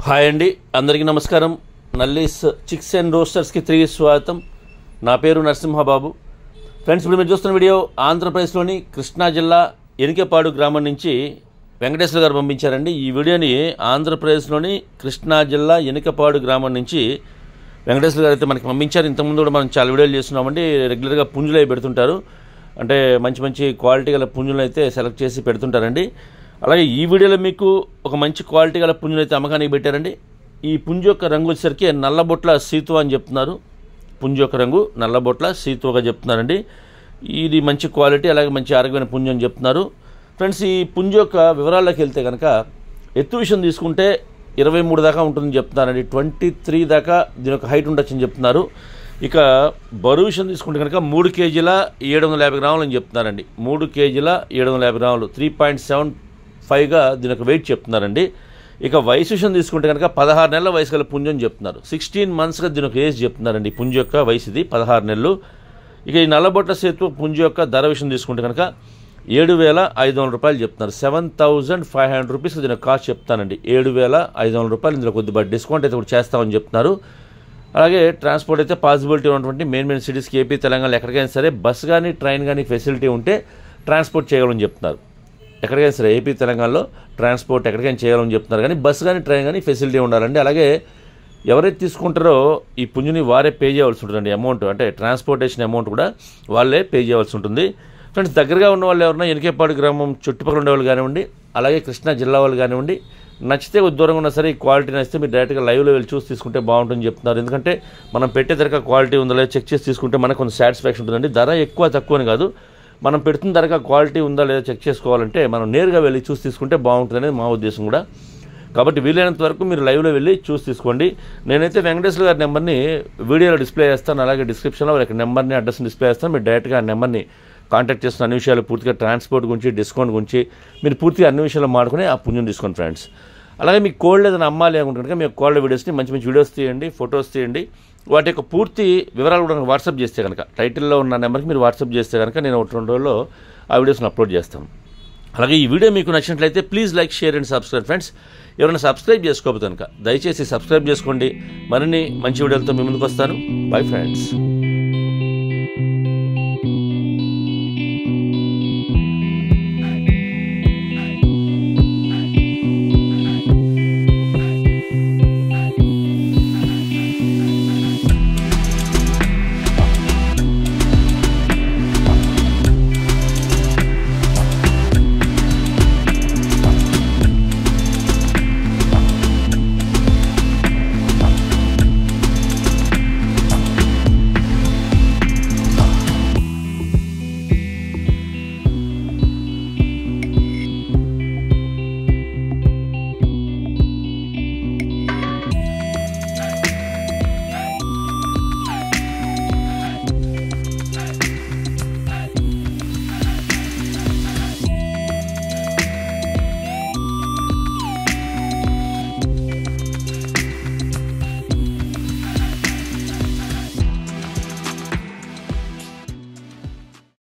Hi అండి, అందరికీ నమస్కారం. నల్లీస్ చిక్స్ అండ్ రోస్టర్స్కి తిరిగి స్వాగతం. నా పేరు నరసింహబాబు. ఫ్రెండ్స్, ఇప్పుడు మీరు చూస్తున్న వీడియో ఆంధ్రప్రదేశ్లోని కృష్ణా జిల్లా ఎనికేపాడు గ్రామం నుంచి వెంకటేశ్వర గారు పంపించారండి. ఈ వీడియోని ఆంధ్రప్రదేశ్లోని కృష్ణా జిల్లా ఎనికేపాడు గ్రామం నుంచి వెంకటేశ్వర గారు అయితే మనకి పంపించారు. ఇంతకుముందు కూడా మనం చాలా వీడియోలు చేస్తున్నామండి. రెగ్యులర్గా పుంజులు అవి పెడుతుంటారు, అంటే మంచి మంచి క్వాలిటీ గల పుంజులు అయితే సెలెక్ట్ చేసి పెడుతుంటారండి. అలాగే ఈ వీడియోలో మీకు ఒక మంచి క్వాలిటీ గల పుంజులు అయితే అమ్మకానికి పెట్టారండి. ఈ పుంజు యొక్క రంగు వచ్చేసరికి నల్లబొట్ల సీతువ అని చెప్తున్నారు. పుంజు యొక్క రంగు నల్లబొట్ల సీతువగా చెప్తున్నారండి. ఇది మంచి క్వాలిటీ, అలాగే మంచి ఆరోగ్యమైన పుంజు అని చెప్తున్నారు. ఫ్రెండ్స్, ఈ పుంజు యొక్క వివరాల్లోకి వెళ్తే కనుక ఎత్తు విషయం తీసుకుంటే 23 దాకా ఉంటుందని చెప్తున్నారండి. 23 దాకా దీని యొక్క హైట్ ఉండొచ్చని చెప్తున్నారు. ఇక బరువు విషయం తీసుకుంటే కనుక 3 కేజీల 750 గ్రాములు అని చెప్తున్నారండి. 3 కేజీల 750 గ్రాములు, 3.75గా దీని యొక్క వెయిట్ చెప్తున్నారండి. ఇక వయసు విషయం తీసుకుంటే కనుక 16 నెలల వయసు గల పుంజు అని చెప్తున్నారు. 16 మంత్స్గా దీని యొక్క ఏజ్ చెప్తున్నారండి. పుంజు యొక్క వయసు ఇది 16 నెలలు. ఇక ఈ నల్లబొట్ల సేతు పుంజు యొక్క ధర విషయం తీసుకుంటే కనుక 7,500 రూపాయలు చెప్తున్నారు. 7,500 రూపీస్ దీని యొక్క కాస్ట్ చెప్తానండి. 7,500 రూపాయలు. ఇందులో కొద్దిగా డిస్కౌంట్ అయితే కూడా చేస్తామని చెప్తున్నారు. అలాగే ట్రాన్స్పోర్ట్ అయితే పాసిబిలిటీ ఉన్నటువంటి మెయిన్ సిటీస్కి, ఏపీ, తెలంగాణ ఎక్కడికైనా సరే బస్ కానీ ట్రైన్ కానీ ఫెసిలిటీ ఉంటే ట్రాన్స్పోర్ట్ చేయగలని చెప్తున్నారు. ఎక్కడికైనా సరే ఏపీ, తెలంగాణలో ట్రాన్స్పోర్ట్ ఎక్కడికైనా చేయగలని చెప్తున్నారు. కానీ బస్ కానీ ట్రైన్ కానీ ఫెసిలిటీ ఉండాలండి. అలాగే ఎవరైతే తీసుకుంటారో ఈ పుంజుని వారే పే చేయవలసి ఉంటుందండి. అమౌంట్ అంటే ట్రాన్స్పోర్టేషన్ అమౌంట్ కూడా వాళ్ళే పే చేయవలసి ఉంటుంది. ఫ్రెండ్స్, దగ్గరగా ఉన్న వాళ్ళు ఎవరైనా ఎనికేపాడు గ్రామం చుట్టుపక్కల ఉండేవాళ్ళు కానివ్వండి, అలాగే కృష్ణా జిల్లా వాళ్ళు కానివ్వండి, నచ్చితే దూరంగా ఉన్నా సరే ఈ క్వాలిటీ నచ్చితే మీరు డైరెక్ట్గా లైవ్లో వెళ్ళి చూసి తీసుకుంటే బాగుంటుందని చెప్తున్నారు. ఎందుకంటే మనం పెట్టే ధరగా క్వాలిటీ ఉందో లేదో చెక్ చేసి తీసుకుంటే మనకు కొంచెం సాటిస్ఫాక్షన్ ఉంటుందండి. ధర ఎక్కువ తక్కువ అని కాదు, మనం పెడుతున్న ధరగా క్వాలిటీ ఉందా లేదా చెక్ చేసుకోవాలంటే మనం నేరుగా వెళ్ళి చూసి తీసుకుంటే బాగుంటుంది అనేది మా ఉద్దేశం కూడా. కాబట్టి వీలైనంత వరకు మీరు లైవ్లో వెళ్ళి చూసి తీసుకోండి. నేనైతే వెంకటేశ్వర గారి నెంబర్ని వీడియోలో డిస్ప్లే చేస్తాను, అలాగే డిస్క్రిప్షన్లో వాళ్ళకి నెంబర్ని అడ్రస్ని డిస్ప్లే చేస్తాను. మీరు డైరెక్ట్గా ఆ నెంబర్ని కాంటాక్ట్ చేస్తున్న అన్ని విషయాలు, పూర్తిగా ట్రాన్స్పోర్ట్ గురించి, డిస్కౌంట్ గురించి మీరు పూర్తిగా అన్ని విషయాలు మాడుకుని ఆ పుంజుని తీసుకోండి ఫ్రెండ్స్. అలాగే మీకు కోల్డ్ ఏదైనా అమ్మాలి అనుకుంటే కనుక మీకు కోల్డ్ వీడియోస్ని మంచి మంచి వీడియోస్ తీయండి, ఫొటోస్ తీయండి. వాటి యొక్క పూర్తి వివరాలు కూడా వాట్సాప్ చేస్తే కనుక టైటిల్లో ఉన్న నెంబర్కి మీరు వాట్సాప్ చేస్తే కనుక నేను 1-2 రోజుల్లో ఆ వీడియోస్ని అప్లోడ్ చేస్తాను. అలాగే ఈ వీడియో మీకు నచ్చినట్లయితే please like, share and subscribe friends. ఎవరైనా సబ్స్క్రైబ్ చేసుకోకపోతే కనుక దయచేసి సబ్స్క్రైబ్ చేసుకోండి. మరిన్ని మంచి వీడియోలతో మీ ముందుకు వస్తాను. Bye friends.